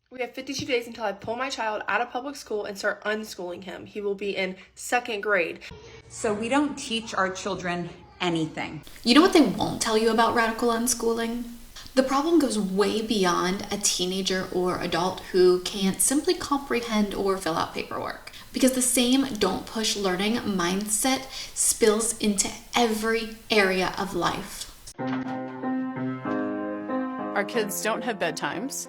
We have 52 days until I pull my child out of public school and start unschooling him. He will be in second grade. So we don't teach our children anything. You know what they won't tell you about radical unschooling? The problem goes way beyond a teenager or adult who can't simply comprehend or fill out paperwork. Because the same don't push learning mindset spills into every area of life. Our kids don't have bedtimes.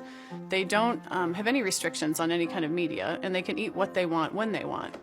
They don't have any restrictions on any kind of media, and they can eat what they want when they want.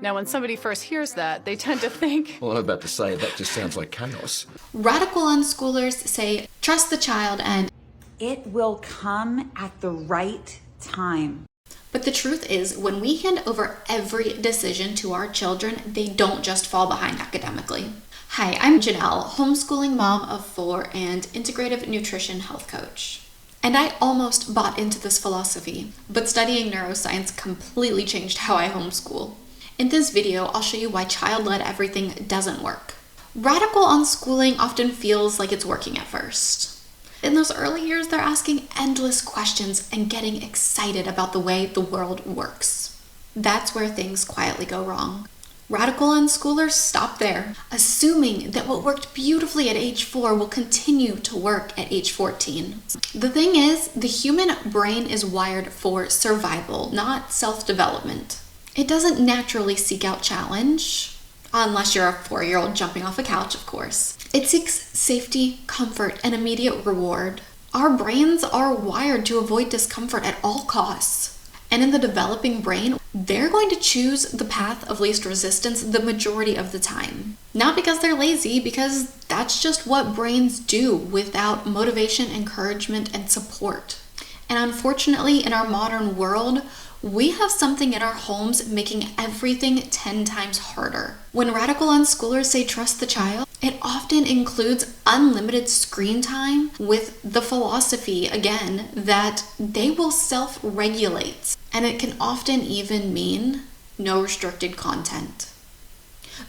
Now, when somebody first hears that, they tend to think, well, I'm about to say, that just sounds like chaos. Radical unschoolers say, trust the child and it will come at the right time. But the truth is, when we hand over every decision to our children, they don't just fall behind academically. Hi, I'm Janelle, homeschooling mom of 4 and integrative nutrition health coach. And I almost bought into this philosophy, but studying neuroscience completely changed how I homeschool. In this video, I'll show you why child-led everything doesn't work. Radical unschooling often feels like it's working at first. In those early years, they're asking endless questions and getting excited about the way the world works. That's where things quietly go wrong. Radical unschoolers stop there, assuming that what worked beautifully at age 4 will continue to work at age 14. The thing is, the human brain is wired for survival, not self-development. It doesn't naturally seek out challenge, unless you're a 4-year-old jumping off a couch, of course. It seeks safety, comfort, and immediate reward. Our brains are wired to avoid discomfort at all costs. And in the developing brain, they're going to choose the path of least resistance the majority of the time. Not because they're lazy, because that's just what brains do without motivation, encouragement, and support. And unfortunately, in our modern world, we have something in our homes making everything 10 times harder. When radical unschoolers say trust the child, it often includes unlimited screen time with the philosophy, again, that they will self-regulate. And it can often even mean no restricted content.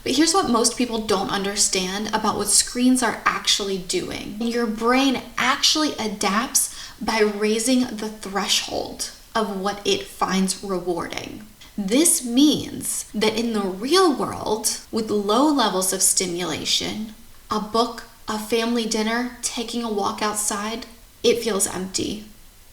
But here's what most people don't understand about what screens are actually doing. Your brain actually adapts by raising the threshold of what it finds rewarding. This means that in the real world, with low levels of stimulation, a book, a family dinner, taking a walk outside, it feels empty.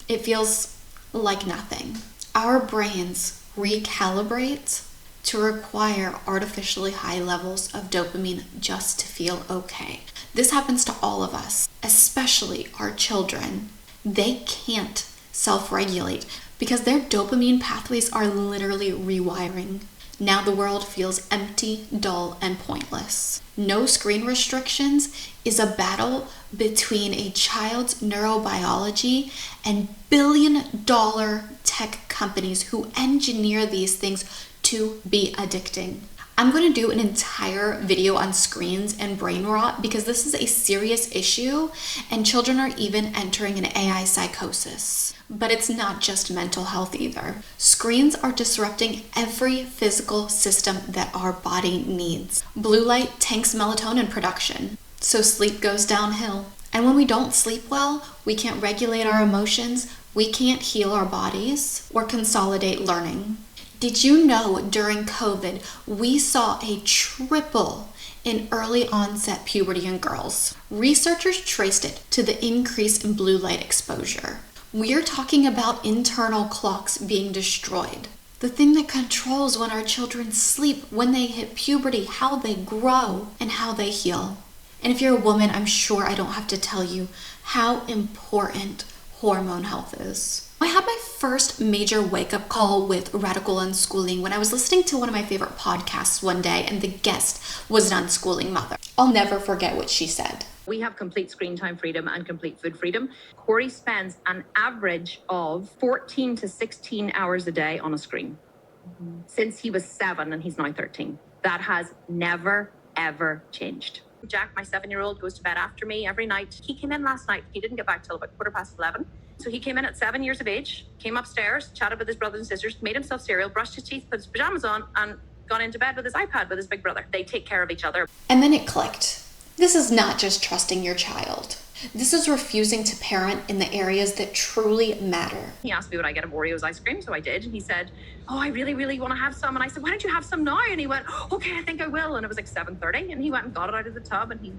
It feels like nothing. Our brains recalibrate to require artificially high levels of dopamine just to feel okay. This happens to all of us, especially our children. They can't self-regulate because their dopamine pathways are literally rewiring. Now the world feels empty, dull, and pointless. No screen restrictions is a battle between a child's neurobiology and billion-dollar tech companies who engineer these things to be addicting. I'm going to do an entire video on screens and brain rot because this is a serious issue and children are even entering an AI psychosis. But it's not just mental health either. Screens are disrupting every physical system that our body needs. Blue light tanks melatonin production, so sleep goes downhill. And when we don't sleep well, we can't regulate our emotions, we can't heal our bodies, or consolidate learning. Did you know during COVID, we saw a triple in early onset puberty in girls? Researchers traced it to the increase in blue light exposure. We're talking about internal clocks being destroyed. The thing that controls when our children sleep, when they hit puberty, how they grow, and how they heal. And if you're a woman, I'm sure I don't have to tell you how important hormone health is. I had my first major wake-up call with radical unschooling when I was listening to one of my favorite podcasts one day, and the guest was an unschooling mother. I'll never forget what she said. We have complete screen time freedom and complete food freedom. Corey spends an average of 14 to 16 hours a day on a screen since he was 7 and he's now 13. That has never, ever changed. Jack, my 7-year-old, goes to bed after me every night. He came in last night. He didn't get back till about 11:15. So he came in at 7 years of age, came upstairs, chatted with his brothers and sisters, made himself cereal, brushed his teeth, put his pajamas on, and gone into bed with his iPad with his big brother. They take care of each other. And then it clicked. This is not just trusting your child. This is refusing to parent in the areas that truly matter. He asked me would I get him Oreos ice cream, so I did. And he said, oh, I really, really want to have some. And I said, why don't you have some now? And he went, okay, I think I will. And it was like 7:30, and he went and got it out of the tub, and he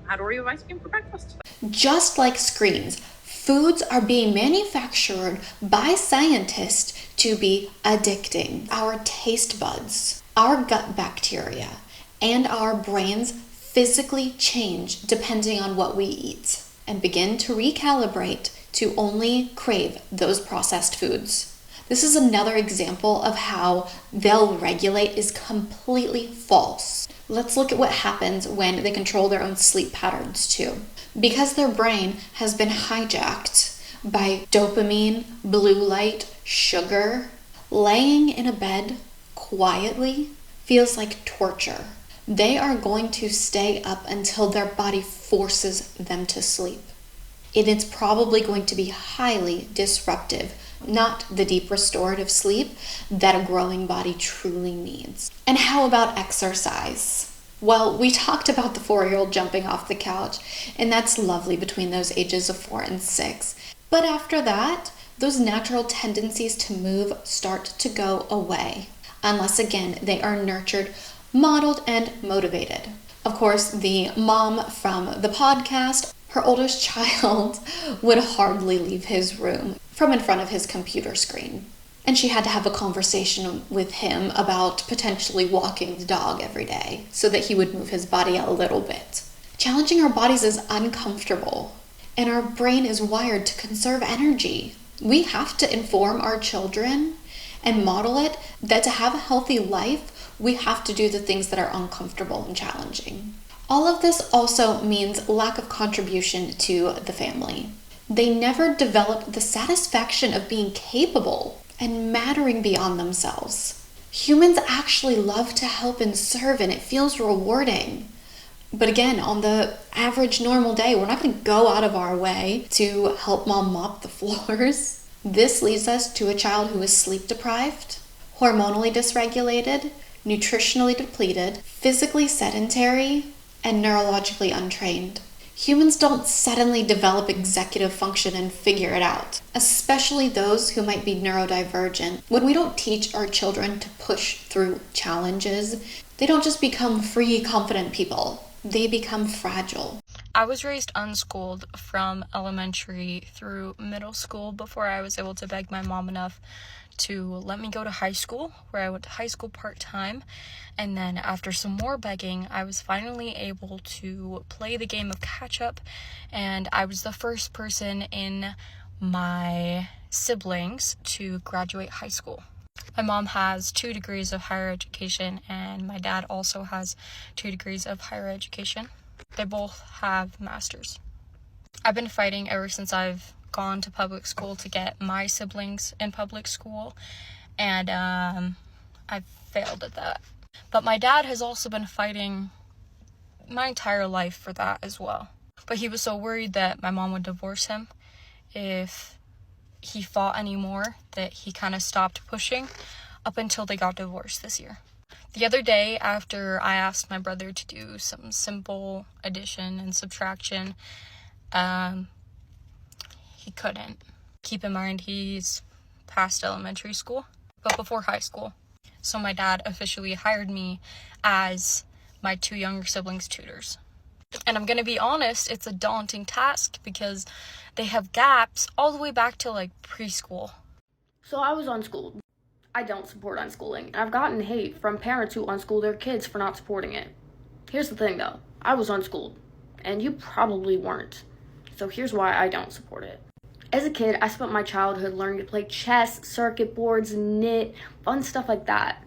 had Oreo ice cream for breakfast. Just like screens, foods are being manufactured by scientists to be addicting. Our taste buds, our gut bacteria, and our brains physically change depending on what we eat and begin to recalibrate to only crave those processed foods. This is another example of how they'll regulate is completely false. Let's look at what happens when they control their own sleep patterns too. Because their brain has been hijacked by dopamine, blue light, sugar, laying in a bed quietly feels like torture. They are going to stay up until their body forces them to sleep. It is probably going to be highly disruptive, not the deep restorative sleep that a growing body truly needs. And how about exercise? Well, we talked about the 4-year-old jumping off the couch, and that's lovely between those ages of 4 and 6. But after that, those natural tendencies to move start to go away, unless again they are nurtured, modeled, and motivated. Of course, the mom from the podcast, her oldest child would hardly leave his room from in front of his computer screen. And she had to have a conversation with him about potentially walking the dog every day so that he would move his body a little bit. Challenging our bodies is uncomfortable, and our brain is wired to conserve energy. We have to inform our children and model it that to have a healthy life, we have to do the things that are uncomfortable and challenging. All of this also means lack of contribution to the family. They never develop the satisfaction of being capable and mattering beyond themselves. Humans actually love to help and serve, and it feels rewarding. But again, on the average normal day, we're not going to go out of our way to help mom mop the floors. This leads us to a child who is sleep deprived, hormonally dysregulated, nutritionally depleted, physically sedentary, and neurologically untrained. Humans don't suddenly develop executive function and figure it out, especially those who might be neurodivergent. When we don't teach our children to push through challenges, they don't just become free, confident people. They become fragile. I was raised unschooled from elementary through middle school before I was able to beg my mom enough to let me go to high school, where I went to high school part-time. And then after some more begging, I was finally able to play the game of catch-up, and I was the first person in my siblings to graduate high school. My mom has 2 degrees of higher education, and my dad also has 2 degrees of higher education. They both have masters. I've been fighting ever since I've gone to public school to get my siblings in public school, and I've failed at that. But my dad has also been fighting my entire life for that as well. But he was so worried that my mom would divorce him if he fought anymore that he kind of stopped pushing up until they got divorced this year. The other day, after I asked my brother to do some simple addition and subtraction, he couldn't. Keep in mind, he's past elementary school, but before high school. So my dad officially hired me as my 2 younger siblings' tutors. And I'm gonna be honest, it's a daunting task because they have gaps all the way back to like preschool. So I was unschooled. I don't support unschooling, and I've gotten hate from parents who unschool their kids for not supporting it. Here's the thing though, I was unschooled, and you probably weren't. So here's why I don't support it. As a kid, I spent my childhood learning to play chess, circuit boards, knit, fun stuff like that.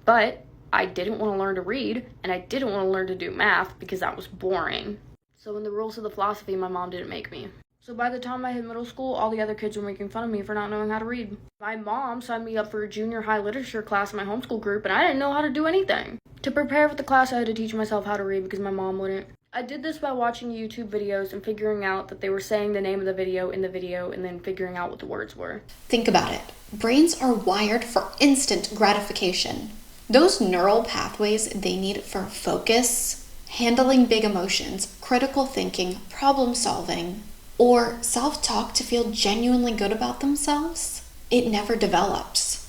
But I didn't want to learn to read, and I didn't want to learn to do math because that was boring. So in the rules of the philosophy, my mom didn't make me. So by the time I hit middle school, all the other kids were making fun of me for not knowing how to read. My mom signed me up for a junior high literature class in my homeschool group, and I didn't know how to do anything. To prepare for the class, I had to teach myself how to read because my mom wouldn't. I did this by watching YouTube videos and figuring out that they were saying the name of the video in the video and then figuring out what the words were. Think about it. Brains are wired for instant gratification. Those neural pathways they need for focus handling big emotions, critical thinking, problem solving, or self-talk to feel genuinely good about themselves, it never develops.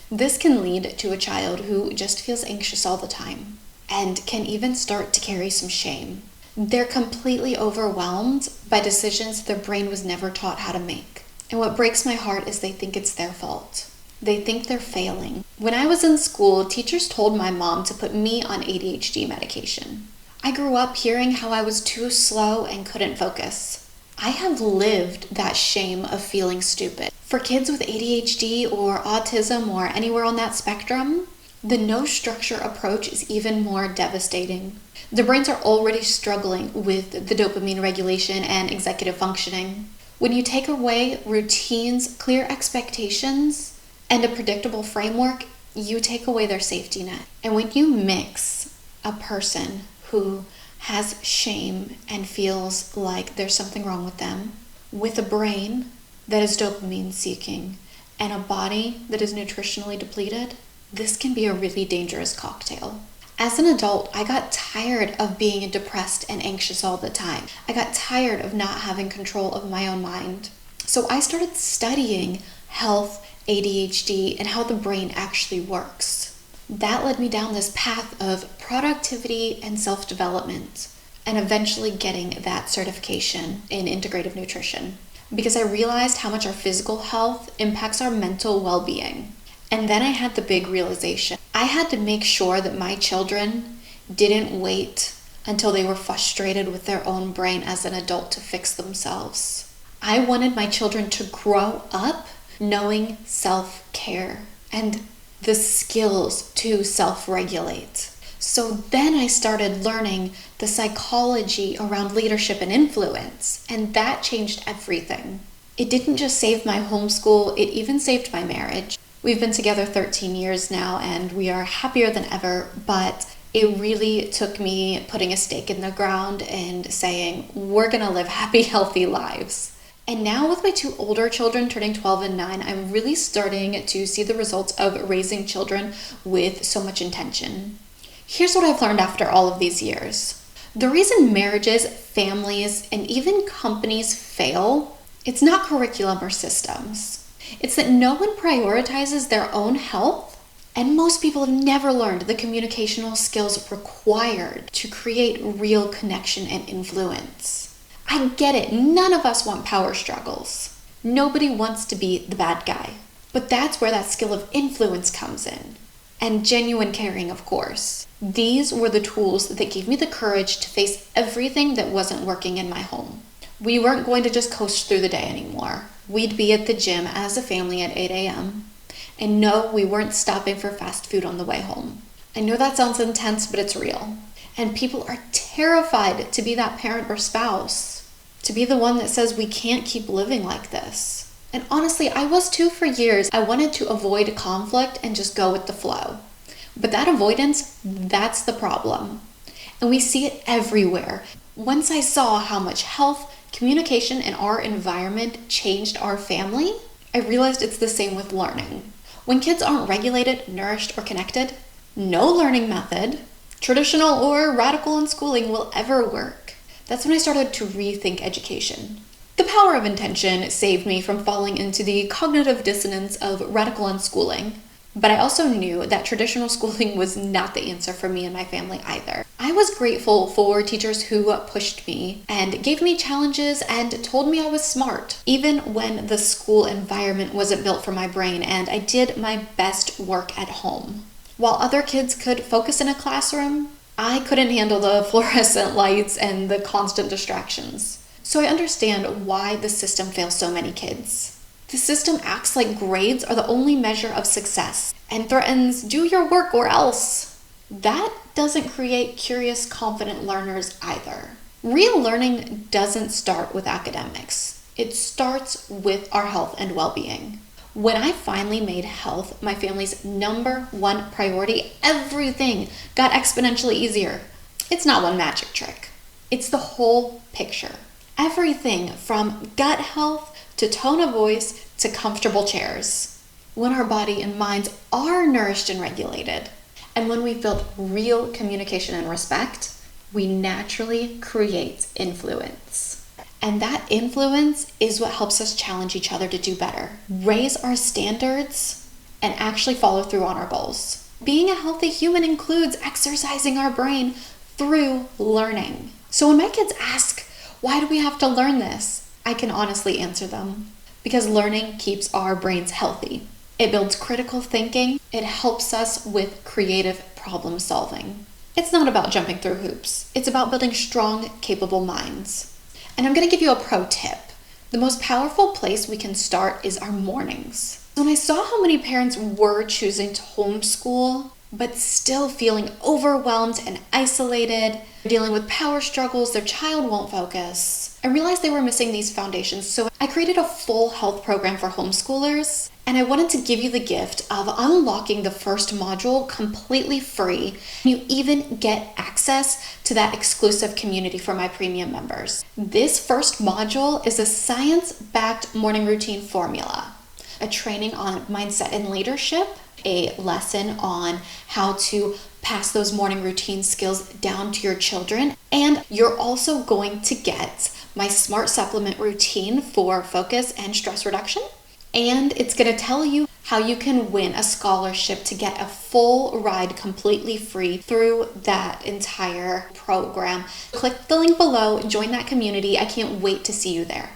This can lead to a child who just feels anxious all the time and can even start to carry some shame. They're completely overwhelmed by decisions their brain was never taught how to make. And what breaks my heart is they think it's their fault. They think they're failing. When I was in school, teachers told my mom to put me on ADHD medication. I grew up hearing how I was too slow and couldn't focus. I have lived that shame of feeling stupid. For kids with ADHD or autism or anywhere on that spectrum, the no structure approach is even more devastating. Their brains are already struggling with the dopamine regulation and executive functioning. When you take away routines, clear expectations, and a predictable framework, you take away their safety net. And when you mix a person who has shame and feels like there's something wrong with them with a brain that is dopamine seeking and a body that is nutritionally depleted, this can be a really dangerous cocktail. As an adult, I got tired of being depressed and anxious all the time. I got tired of not having control of my own mind. So I started studying health, ADHD, and how the brain actually works. That led me down this path of productivity and self-development, and eventually getting that certification in integrative nutrition, because I realized how much our physical health impacts our mental well-being. And then I had the big realization. I had to make sure that my children didn't wait until they were frustrated with their own brain as an adult to fix themselves. I wanted my children to grow up knowing self-care and the skills to self-regulate. So then I started learning the psychology around leadership and influence, and that changed everything. It didn't just save my homeschool, it even saved my marriage. We've been together 13 years now, and we are happier than ever, but it really took me putting a stake in the ground and saying, we're gonna live happy, healthy lives. And now with my two older children turning 12 and 9, I'm really starting to see the results of raising children with so much intention. Here's what I've learned after all of these years. The reason marriages, families, and even companies fail, it's not curriculum or systems. It's that no one prioritizes their own health, and most people have never learned the communicational skills required to create real connection and influence. I get it, none of us want power struggles. Nobody wants to be the bad guy. But that's where that skill of influence comes in. And genuine caring, of course. These were the tools that gave me the courage to face everything that wasn't working in my home. We weren't going to just coast through the day anymore. We'd be at the gym as a family at 8 a.m. And no, we weren't stopping for fast food on the way home. I know that sounds intense, but it's real. And people are terrified to be that parent or spouse. To be the one that says we can't keep living like this. And honestly, I was too for years. I wanted to avoid conflict and just go with the flow. But that avoidance, that's the problem. And we see it everywhere. Once I saw how much health, communication, and our environment changed our family, I realized it's the same with learning. When kids aren't regulated, nourished, or connected, no learning method, traditional or radical unschooling, will ever work. That's when I started to rethink education. The power of intention saved me from falling into the cognitive dissonance of radical unschooling, but I also knew that traditional schooling was not the answer for me and my family either. I was grateful for teachers who pushed me and gave me challenges and told me I was smart, even when the school environment wasn't built for my brain, and I did my best work at home. While other kids could focus in a classroom, I couldn't handle the fluorescent lights and the constant distractions. So I understand why the system fails so many kids. The system acts like grades are the only measure of success and threatens do your work or else. That doesn't create curious, confident learners either. Real learning doesn't start with academics. It starts with our health and well-being. When I finally made health my family's #1 priority, everything got exponentially easier. It's not one magic trick. It's the whole picture. Everything from gut health to tone of voice to comfortable chairs. When our body and minds are nourished and regulated, and when we build real communication and respect, we naturally create influence. And that influence is what helps us challenge each other to do better, raise our standards, and actually follow through on our goals. Being a healthy human includes exercising our brain through learning. So when my kids ask, why do we have to learn this? I can honestly answer them. Because learning keeps our brains healthy. It builds critical thinking. It helps us with creative problem solving. It's not about jumping through hoops. It's about building strong, capable minds. And I'm going to give you a pro tip. The most powerful place we can start is our mornings. When I saw how many parents were choosing to homeschool, but still feeling overwhelmed and isolated, dealing with power struggles, their child won't focus, I realized they were missing these foundations. So I created a full health program for homeschoolers, and I wanted to give you the gift of unlocking the first module completely free. You even get access to that exclusive community for my premium members. This first module is a science-backed morning routine formula, a training on mindset and leadership, a lesson on how to pass those morning routine skills down to your children, and you're also going to get my smart supplement routine for focus and stress reduction. And it's going to tell you how you can win a scholarship to get a full ride completely free through that entire program. Click the link below, join that community. I can't wait to see you there.